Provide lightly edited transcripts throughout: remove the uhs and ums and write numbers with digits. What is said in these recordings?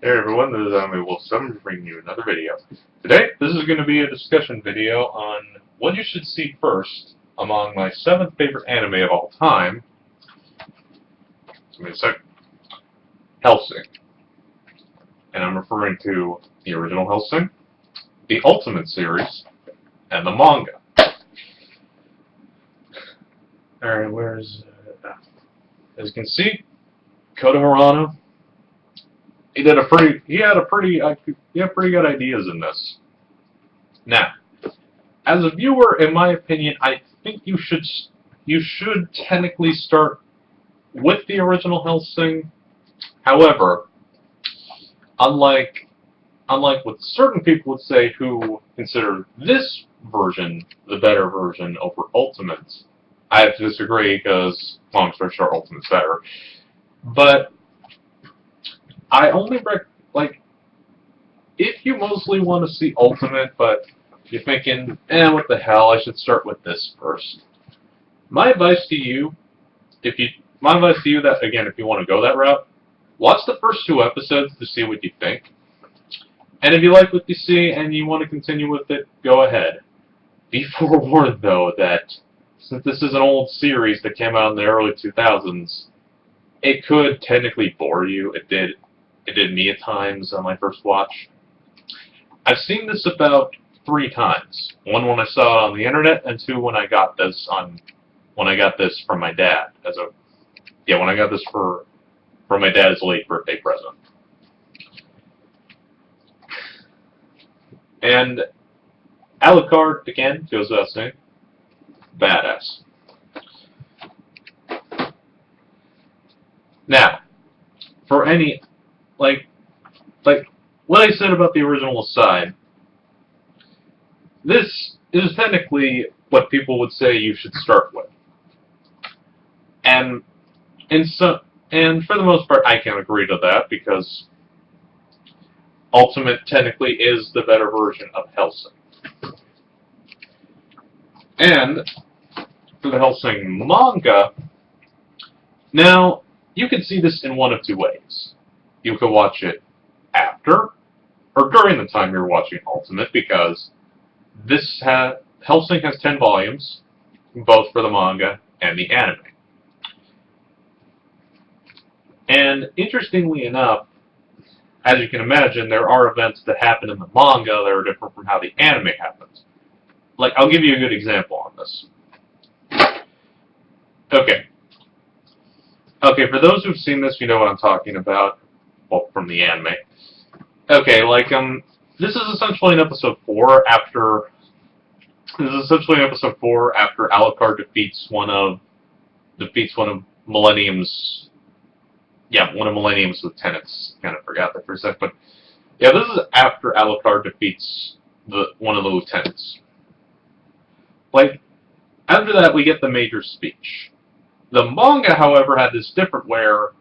Hey everyone, this is Anime Wolf 7 bringing you another video. Today, this is going to be a discussion video on what you should see first among my 7th favorite anime of all time. Give me a sec. Hellsing. And I'm referring to the original Hellsing, the Ultimate series, and the manga. Alright, where's... as you can see, Kota Hirano. He had pretty good ideas in this. Now, as a viewer, in my opinion, I think you should technically start with the original Hellsing. However, unlike what certain people would say who consider this version the better version over Ultimate, I have to disagree because, long story short, Ultimate's better. But I only if you mostly want to see Ultimate, but you're thinking, what the hell, I should start with this first. My advice to you, if you want to go that route, watch the first 2 episodes to see what you think. And if you like what you see and you want to continue with it, go ahead. Be forewarned, though, that since this is an old series that came out in the early 2000s, it could technically bore you. It did me at times on my first watch. I've seen this about 3 times. 1 when I saw it on the internet, and 2 when I got this from my dad when I got this from my dad's late birthday present. And Alucard, again, goes without saying, badass. Now, for any like what I said about the original aside, this is technically what people would say you should start with. And for the most part, I can agree to that because Ultimate technically is the better version of Hellsing. And for the Hellsing manga, now you can see this in one of 2 ways. You could watch it after or during the time you're watching Ultimate, because Hellsing has 10 volumes, both for the manga and the anime. And interestingly enough, as you can imagine, there are events that happen in the manga that are different from how the anime happens. I'll give you a good example on this. Okay, for those who've seen this, you know what I'm talking about. Well, from the anime. Okay, this is essentially in episode 4 after Alucard defeats one of Millennium's lieutenants. Kind of forgot that for a sec, but yeah, this is after Alucard defeats one of the lieutenants. After that, we get the Major's speech. The manga, however, had this different where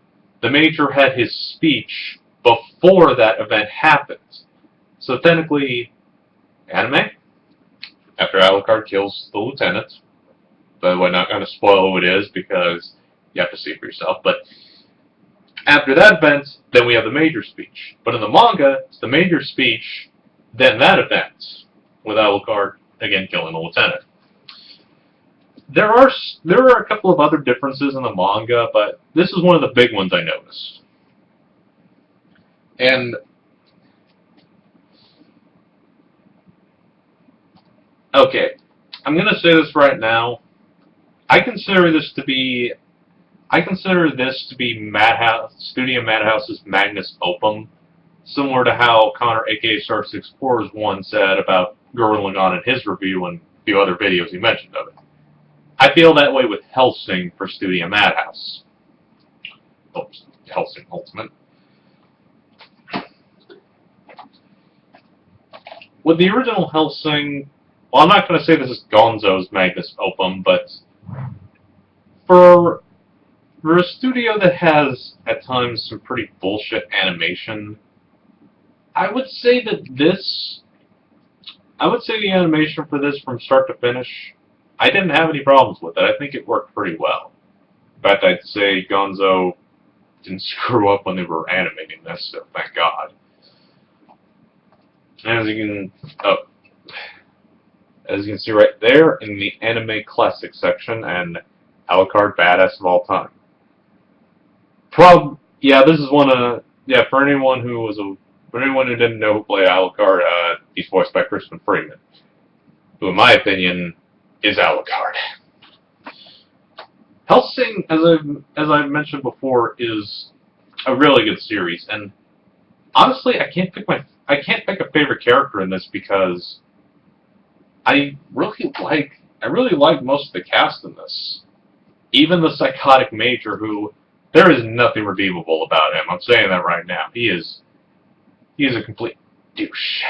the Major had his speech before that event happened. So technically, anime, after Alucard kills the lieutenant, by the way, not going to spoil who it is because you have to see it for yourself, but after that event, then we have the Major speech. But in the manga, it's the Major speech, then that event, with Alucard, again, killing the lieutenant. There are a couple of other differences in the manga, but this is one of the big ones I noticed. And okay, I'm gonna say this right now. I consider this to be Studio Madhouse's Magnus Opum, similar to how Connor, aka Star64, once said about Gurren Lagann in his review and a few other videos he mentioned of it. I feel that way with Hellsing for Studio Madhouse. Oops, Hellsing Ultimate. With the original Hellsing, well, I'm not going to say this is Gonzo's Magnus Opum, but for a studio that has, at times, some pretty bullshit animation, I would say the animation for this from start to finish, I didn't have any problems with it. I think it worked pretty well. In fact, I'd say Gonzo didn't screw up when they were animating this, so thank God. As you can see right there in the anime classic section, and Alucard badass of all time. Yeah, this is one of for anyone who didn't know who played Alucard, he's voiced by Crispin Freeman, who in my opinion is Alucard. Hellsing, as I've mentioned before, is a really good series, and honestly, I can't pick a favorite character in this because I really like most of the cast in this. Even the psychotic major, who there is nothing redeemable about him. I'm saying that right now. He is a complete douche,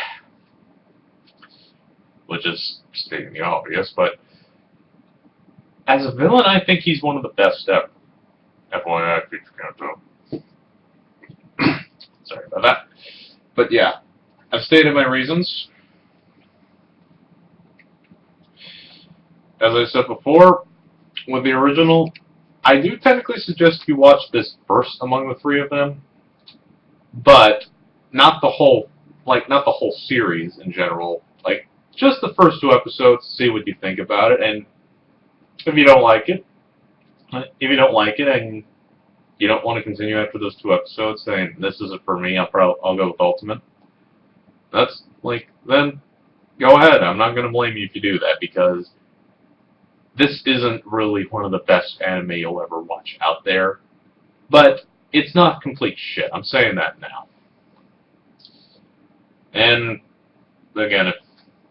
which is stating the obvious, but as a villain, I think he's one of the best ever. FYI, future countdown. Sorry about that. But yeah, I've stated my reasons. As I said before, with the original, I do technically suggest you watch this first among the three of them, but not the whole series in general. Like, just the first 2 episodes, see what you think about it, and if you don't like it, and you don't want to continue after those 2 episodes, saying this isn't for me, I'll go with Ultimate. Then go ahead. I'm not going to blame you if you do that, because this isn't really one of the best anime you'll ever watch out there, but it's not complete shit. I'm saying that now. And again,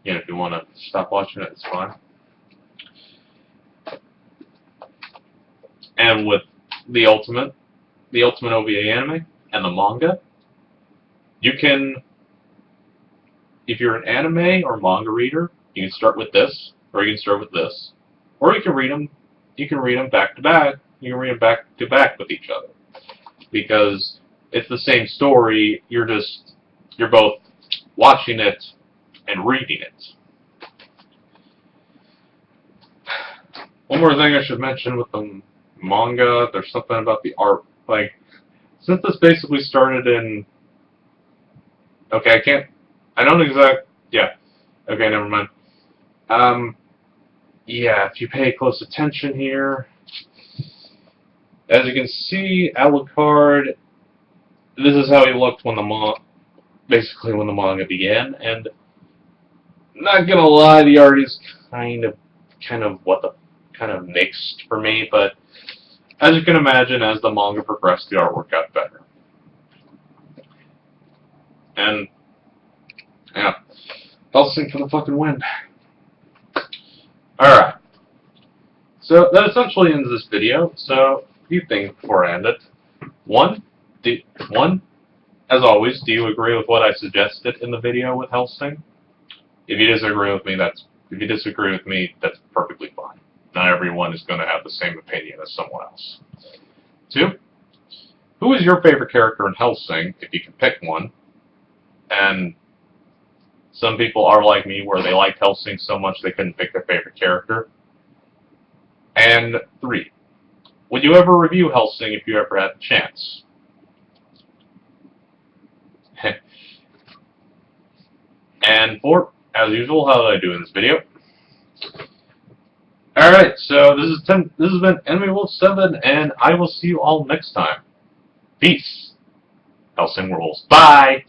if you want to stop watching it, it's fine. And with the Ultimate OVA anime and the manga, you can, if you're an anime or manga reader, you can start with this, or you can start with this, or you can read them. You can read them back to back. You can read them back to back with each other, because it's the same story. You're both watching it and reading it. One more thing I should mention with the manga, there's something about the art. Like, since this basically started in... Okay, never mind. Yeah, if you pay close attention here, as you can see, Alucard, this is how he looked when the manga began, and not gonna lie, the art is kind of mixed for me, but as you can imagine, as the manga progressed, the artwork got better. And yeah, Hellsing for the fucking win. Alright, so that essentially ends this video. So, a few things before I end it. One, as always, do you agree with what I suggested in the video with Hellsing? If you disagree with me, that's perfectly fine. Not everyone is going to have the same opinion as someone else. 2, who is your favorite character in Hellsing, if you can pick one? And some people are like me, where they liked Hellsing so much they couldn't pick their favorite character. And 3, would you ever review Hellsing if you ever had the chance? And 4, as usual, how did I do in this video? Alright, so this has been Enemy Wolf 7, and I will see you all next time. Peace. Hellsing rules. Bye!